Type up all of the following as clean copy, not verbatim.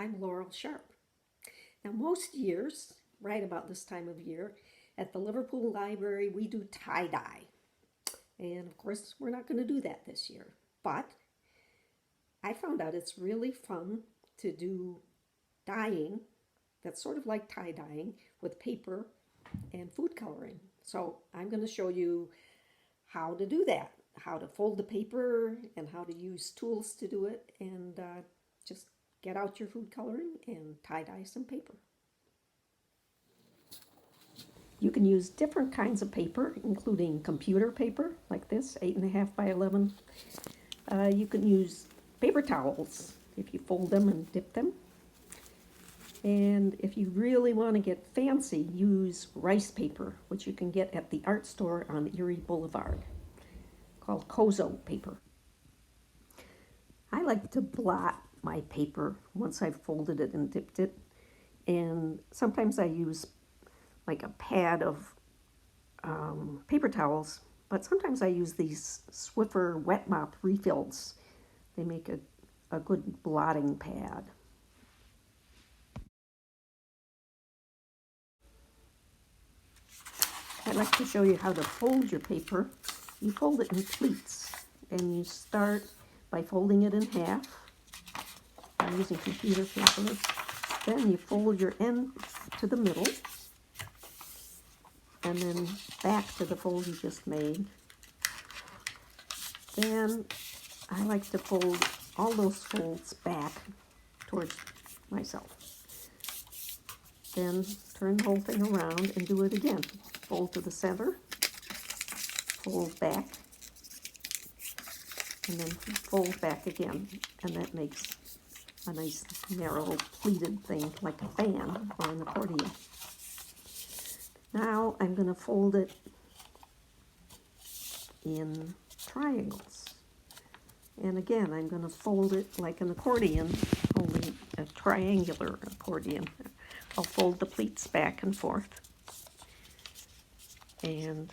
I'm Laurel Sharp. Now, most years, right about this time of year, at the Liverpool Library, we do tie-dye. And of course, we're not going to do that this year. But I found out it's really fun to do dyeing that's sort of like tie-dyeing with paper and food coloring. So I'm going to show you how to do that, how to fold the paper and how to use tools to do it, and just get out your food coloring and tie-dye some paper. You can use different kinds of paper, including computer paper, like this, 8.5 by 11. You can use paper towels if you fold them and dip them. And if you really want to get fancy, use rice paper, which you can get at the art store on Erie Boulevard, called Kozo paper. I like to blot my paper once I've folded it and dipped it. And sometimes I use like a pad of paper towels, but sometimes I use these Swiffer wet mop refills. They make a good blotting pad. I'd like to show you how to fold your paper. You fold it in pleats, and you start by folding it in half. I'm using computer paper. Then you fold your end to the middle, and then back to the fold you just made. Then I like to fold all those folds back towards myself. Then turn the whole thing around and do it again. Fold to the center, fold back, and then fold back again. And that makes a nice narrow pleated thing like a fan or an accordion. Now I'm going to fold it in triangles. And again, I'm going to fold it like an accordion, only a triangular accordion. I'll fold the pleats back and forth. And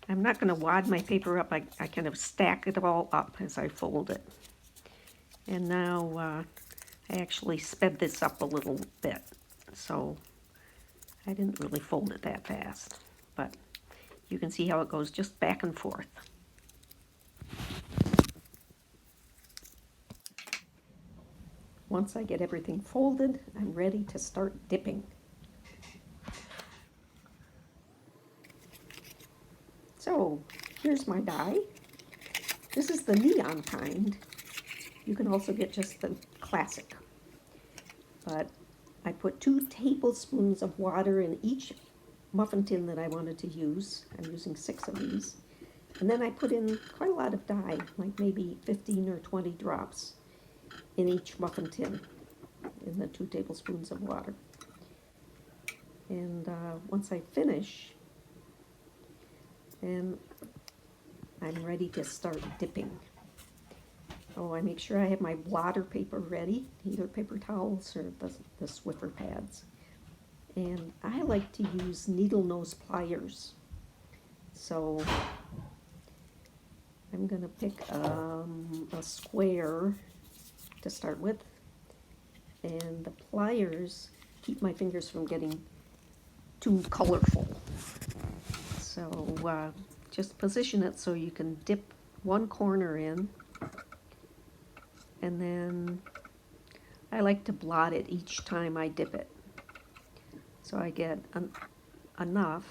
I'm not going to wad my paper up. I kind of stack it all up as I fold it. And now I actually sped this up a little bit, so I didn't really fold it that fast. But you can see how it goes just back and forth. Once I get everything folded, I'm ready to start dipping. So here's my dye. This is the neon kind. You can also get just the classic. But I put 2 tablespoons of water in each muffin tin that I wanted to use. I'm using 6 of these. And then I put in quite a lot of dye, like maybe 15 or 20 drops in each muffin tin in the 2 tablespoons of water. And once I finish, and I'm ready to start dipping. Oh, I make sure I have my blotter paper ready, either paper towels or the Swiffer pads. And I like to use needle nose pliers. So I'm going to pick a square to start with. And the pliers keep my fingers from getting too colorful. So just position it so you can dip one corner in, and then I like to blot it each time I dip it. So I get enough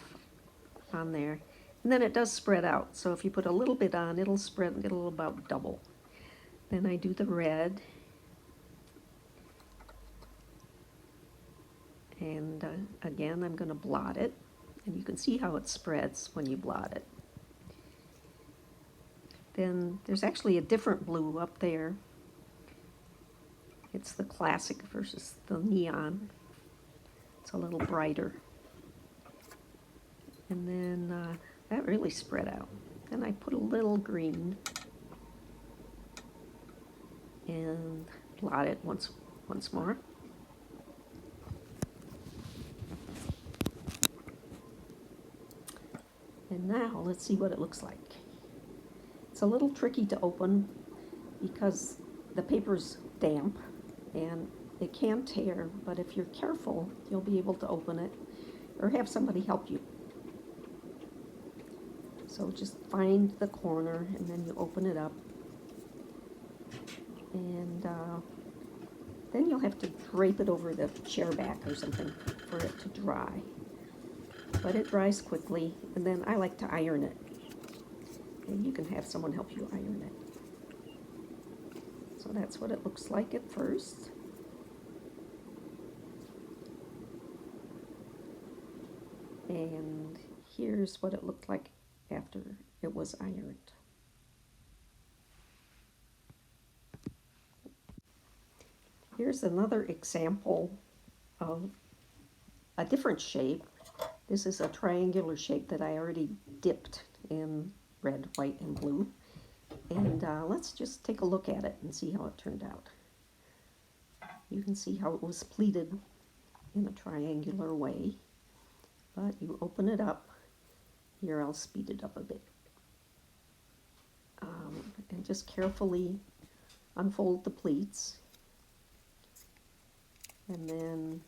on there. And then it does spread out. So if you put a little bit on, it'll spread, it'll about double. Then I do the red. And again, I'm going to blot it. And you can see how it spreads when you blot it. Then there's actually a different blue up there. It's the classic versus the neon. It's a little brighter. And then that really spread out. Then I put a little green and blot it once more. And now let's see what it looks like. It's a little tricky to open because the paper's damp and it can tear, but if you're careful, you'll be able to open it or have somebody help you. So just find the corner and then you open it up. And then you'll have to drape it over the chair back or something for it to dry. But it dries quickly, and then I like to iron it. And you can have someone help you iron it. So that's what it looks like at first. And here's what it looked like after it was ironed. Here's another example of a different shape. This is a triangular shape that I already dipped in red, white, and blue. And let's just take a look at it and see how it turned out. You can see how it was pleated in a triangular way. But you open it up. Here, I'll speed it up a bit. And just carefully unfold the pleats. And then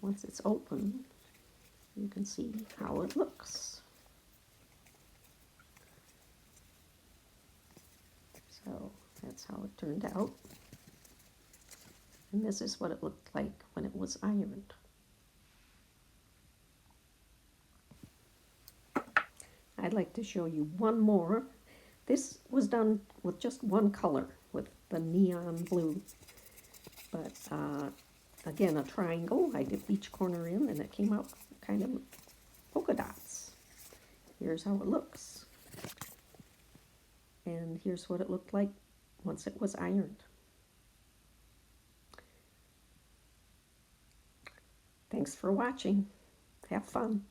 once it's open, you can see how it looks. So that's how it turned out. And this is what it looked like when it was ironed. I'd like to show you one more. This was done with just one color, with the neon blue. But again, a triangle. I dipped each corner in and it came out kind of polka dots. Here's how it looks. And here's what it looked like once it was ironed. Thanks for watching. Have fun.